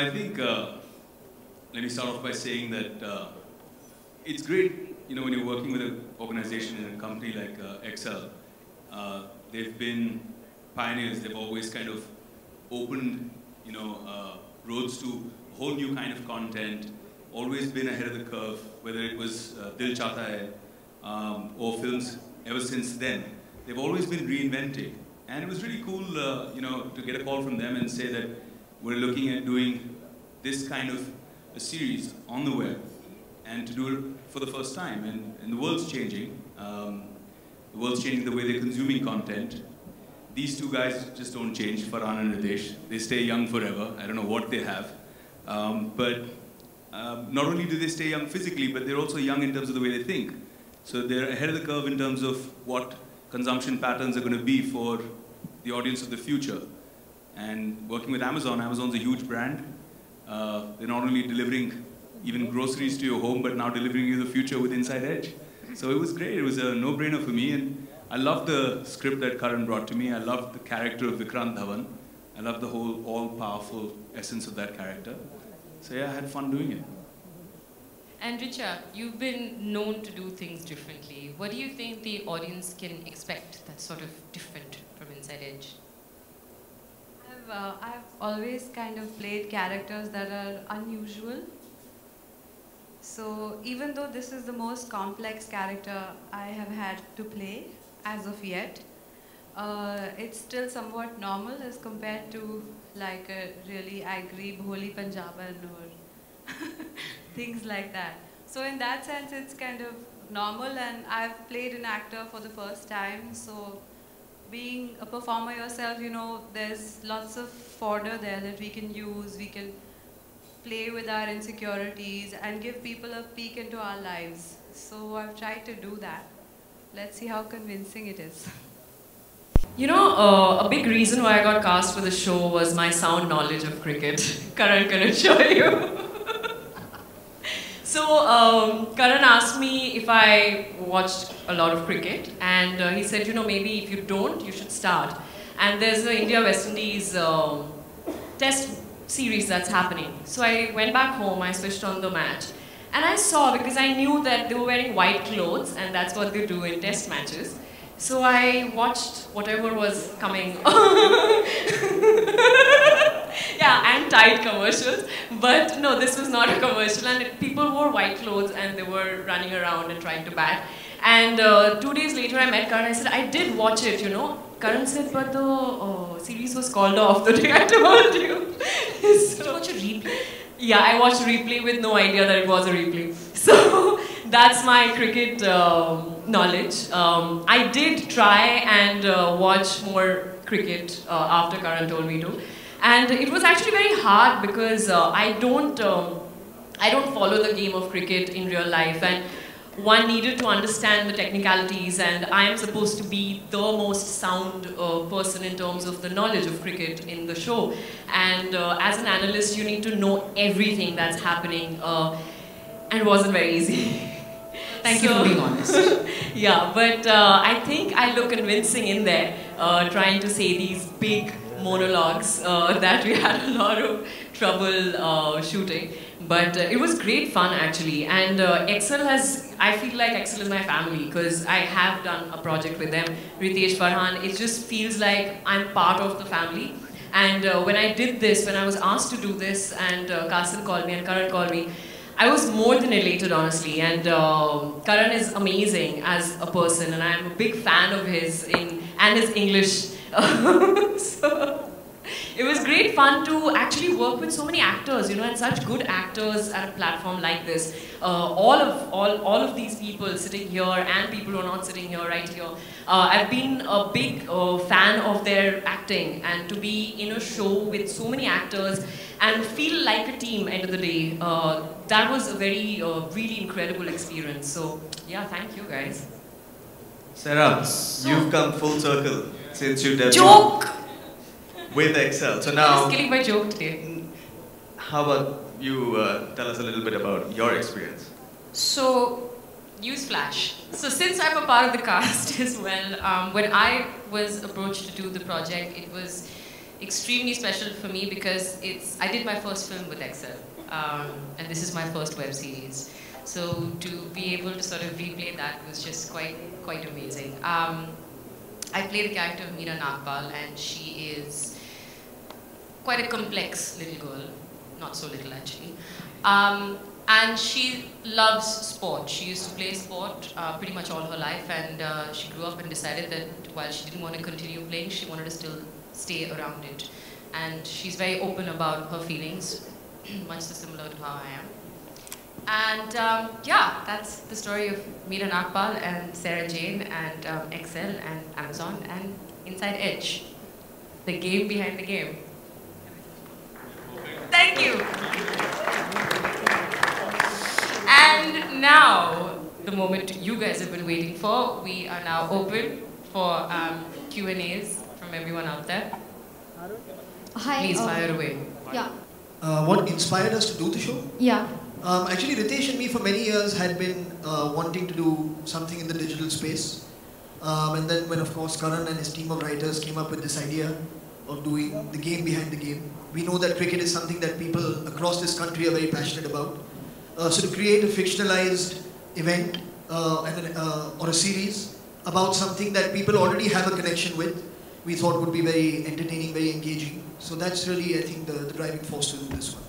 I think, let me start off by saying that it's great, when you're working with an organization in a company like Excel. They've been pioneers. They've always kind of opened, roads to a whole new kind of content. Always been ahead of the curve, whether it was Dil Chahta Hai or films ever since then. They've always been reinventing. And it was really cool, to get a call from them and say that we're looking at doing this kind of a series on the web and to do it for the first time. And the world's changing. The world's changing the way they're consuming content. These two guys just don't change, Farhan and Ritesh. They stay young forever. I don't know what they have. But not only do they stay young physically, but they're also young in terms of the way they think. So they're ahead of the curve in terms of what consumption patterns are going to be for the audience of the future. And working with Amazon, Amazon's a huge brand. They're not only delivering even groceries to your home, but now delivering you the future with Inside Edge. So it was great. It was a no-brainer for me. And I loved the script that Karan brought to me. I loved the character of Vikrant Dhawan. I loved the whole all-powerful essence of that character. So yeah, I had fun doing it. And Richa, you've been known to do things differently. What do you think the audience can expect that's sort of different from Inside Edge? I've always kind of played characters that are unusual. So even though this is the most complex character I have had to play as of yet, it's still somewhat normal as compared to like a really angry Bholi Punjaban or things like that. So in that sense, it's kind of normal, and I've played an actor for the first time. So being a performer yourself, there's lots of fodder there that we can use. We can play with our insecurities and give people a peek into our lives. So I've tried to do that. Let's see how convincing it is. A big reason why I got cast for the show was my sound knowledge of cricket. Karan can assure you. So Karan asked me if I watched a lot of cricket, and he said, maybe if you don't, you should start. And there's the India-West Indies test series that's happening. So I went back home, I switched on the match, and I saw, because I knew that they were wearing white clothes, and that's what they do in test matches. So I watched whatever was coming. Yeah, and tight commercials. But no, this was not a commercial, and people wore white clothes and they were running around and trying to bat. And 2 days later I met Karan. I said, I did watch it, Karan said, but the series was called off the day I told you. So, did you watch a replay? Yeah, I watched a replay with no idea that it was a replay. So that's my cricket knowledge. I did try and watch more cricket after Karan told me to. And it was actually very hard because I don't follow the game of cricket in real life, and one needed to understand the technicalities, and I am supposed to be the most sound person in terms of the knowledge of cricket in the show. And as an analyst, you need to know everything that's happening, and it wasn't very easy. Thank you for being honest. Yeah, but I think I look convincing in there, trying to say these big monologues that we had a lot of trouble shooting. But it was great fun actually, and I feel like Excel is my family because I have done a project with them, Ritesh, Farhan. It just feels like I'm part of the family. And when I did this, when I was asked to do this, and Karan called me and Karan called me, I was more than elated, honestly. And Karan is amazing as a person, and I'm a big fan of his and his English. So it was great fun to actually work with so many actors, and such good actors at a platform like this. All of these people sitting here and people who are not sitting here, right here. I've been a big fan of their acting, and to be in a show with so many actors and feel like a team end of the day, that was a very, really incredible experience. So yeah, thank you guys. Sarah, you've come full circle since you debuted. Joke! With Excel. So now, I'm just killing my joke today. How about you tell us a little bit about your experience? So, newsflash. So since I'm a part of the cast as well, when I was approached to do the project, it extremely special for me because I did my first film with Excel, and this is my first web series. So to be able to sort of replay that was just quite amazing. I play the character of Meera Nagpal, and she is quite a complex little girl, not so little actually. And she loves sport. She used to play sport pretty much all her life, and she grew up and decided that while she didn't want to continue playing, she wanted to still stay around it. And she's very open about her feelings, much so similar to how I am. And yeah, that's the story of Meera Nagpal and Sarah Jane and Excel and Amazon and Inside Edge, the game behind the game. Thank you. And now, the moment you guys have been waiting for, we are now open for Q&As from everyone out there. Hi. Please fire away. Yeah. What inspired us to do the show? Yeah. Actually, Ritesh and me for many years had been wanting to do something in the digital space. And then when, of course, Karan and his team of writers came up with this idea of doing the game behind the game. We know that cricket is something that people across this country are very passionate about. So to create a fictionalized event or a series about something that people already have a connection with, we thought would be very entertaining, very engaging. So that's really, I think, the driving force to do this one.